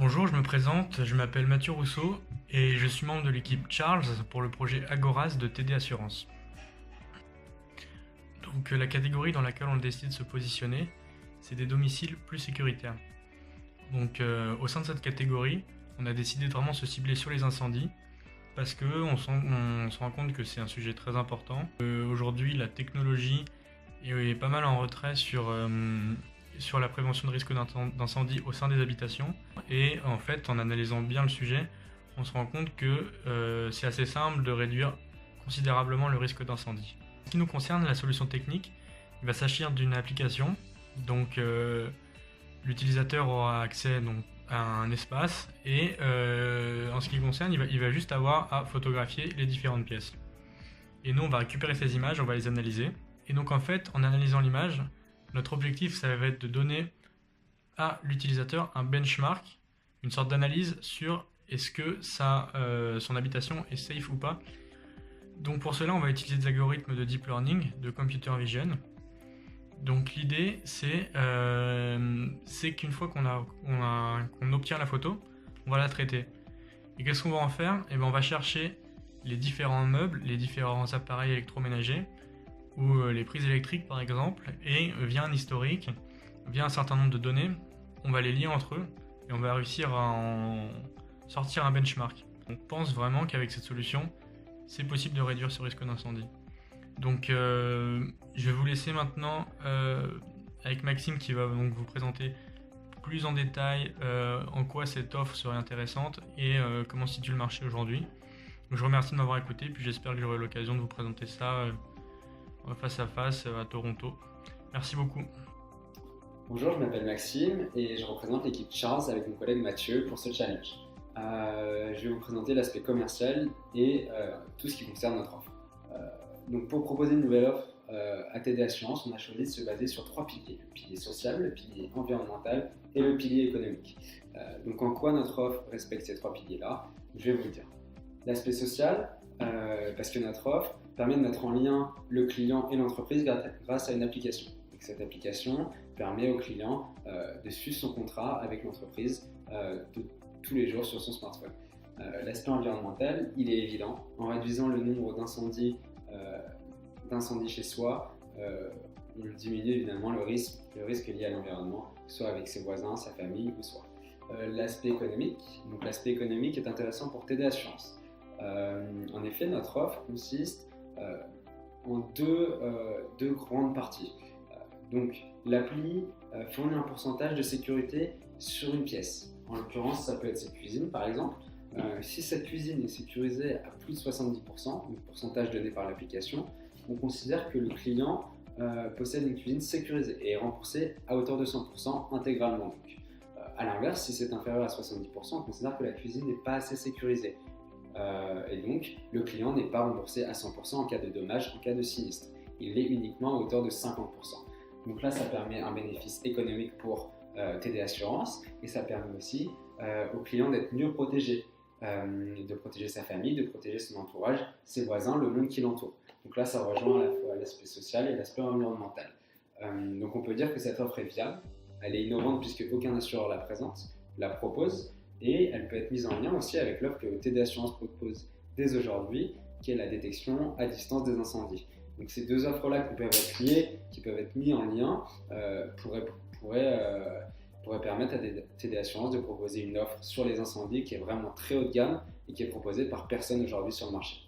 Bonjour, je me présente, je m'appelle Mathieu Rousseau et je suis membre de l'équipe Charles pour le projet Agoras de TD Assurance. Donc la catégorie dans laquelle on décide de se positionner, c'est des domiciles plus sécuritaires. Donc au sein de cette catégorie, on a décidé de vraiment se cibler sur les incendies parce qu'on se rend compte que c'est un sujet très important. Aujourd'hui, la technologie est pas mal en retrait sur la prévention de risques d'incendie au sein des habitations. Et en fait, en analysant bien le sujet, on se rend compte que c'est assez simple de réduire considérablement le risque d'incendie. En ce qui nous concerne, la solution technique, il va s'agir d'une application. Donc l'utilisateur aura accès à un espace et en ce qui concerne, il va juste avoir à photographier les différentes pièces. Et nous, on va récupérer ces images, on va les analyser. Et donc en fait, en analysant l'image, notre objectif, ça va être de donner à l'utilisateur un benchmark, une sorte d'analyse sur est-ce que son habitation est safe ou pas. Donc pour cela, on va utiliser des algorithmes de deep learning, de computer vision. Donc l'idée, c'est qu'une fois qu'on obtient la photo, on va la traiter. Et qu'est-ce qu'on va en faire? On va chercher les différents meubles, les différents appareils électroménagers, ou les prises électriques par exemple, et via un historique, via un certain nombre de données, on va les lier entre eux et on va réussir à en sortir un benchmark. On pense vraiment qu'avec cette solution, c'est possible de réduire ce risque d'incendie. Donc je vais vous laisser maintenant avec Maxime qui va donc vous présenter plus en détail en quoi cette offre serait intéressante et comment se situe le marché aujourd'hui. Donc, je vous remercie de m'avoir écouté, puis j'espère que j'aurai l'occasion de vous présenter ça face à face à Toronto. Merci beaucoup. Bonjour, je m'appelle Maxime et je représente l'équipe Charles avec mon collègue Mathieu pour ce challenge. Je vais vous présenter l'aspect commercial et tout ce qui concerne notre offre. Donc pour proposer une nouvelle offre à TD Assurance, on a choisi de se baser sur trois piliers. Le pilier social, le pilier environnemental et le pilier économique. Donc en quoi notre offre respecte ces trois piliers-là? Je vais vous le dire. L'aspect social, parce que notre offre permet de mettre en lien le client et l'entreprise grâce à une application. Donc cette application permet au client de suivre son contrat avec l'entreprise tous les jours sur son smartphone. L'aspect environnemental, il est évident. En réduisant le nombre d'incendies chez soi, on diminue évidemment le risque lié à l'environnement, soit avec ses voisins, sa famille ou soi. L'aspect économique, donc l'aspect économique est intéressant pour TD Assurance. En effet, notre offre consiste en deux grandes parties. Donc l'appli fournit un pourcentage de sécurité sur une pièce. En l'occurrence, ça peut être cette cuisine par exemple. Si cette cuisine est sécurisée à plus de 70%, le pourcentage donné par l'application, on considère que le client possède une cuisine sécurisée et est remboursé à hauteur de 100% intégralement. Donc, à l'inverse, si c'est inférieur à 70%, on considère que la cuisine n'est pas assez sécurisée. Et donc, le client n'est pas remboursé à 100% en cas de dommage, en cas de sinistre. Il l'est uniquement à hauteur de 50%. Donc là, ça permet un bénéfice économique pour TD Assurance et ça permet aussi au client d'être mieux protégé, de protéger sa famille, de protéger son entourage, ses voisins, le monde qui l'entoure. Donc là, ça rejoint à la fois l'aspect social et l'aspect environnemental. Donc on peut dire que cette offre est viable, elle est innovante puisque aucun assureur la propose et elle peut être mise en lien aussi avec l'offre que TD Assurance propose dès aujourd'hui, qui est la détection à distance des incendies. Donc ces deux offres-là qui peuvent être liées, qui peuvent être mises en lien, pourraient permettre à TD Assurance de proposer une offre sur les incendies qui est vraiment très haut de gamme et qui est proposée par personne aujourd'hui sur le marché.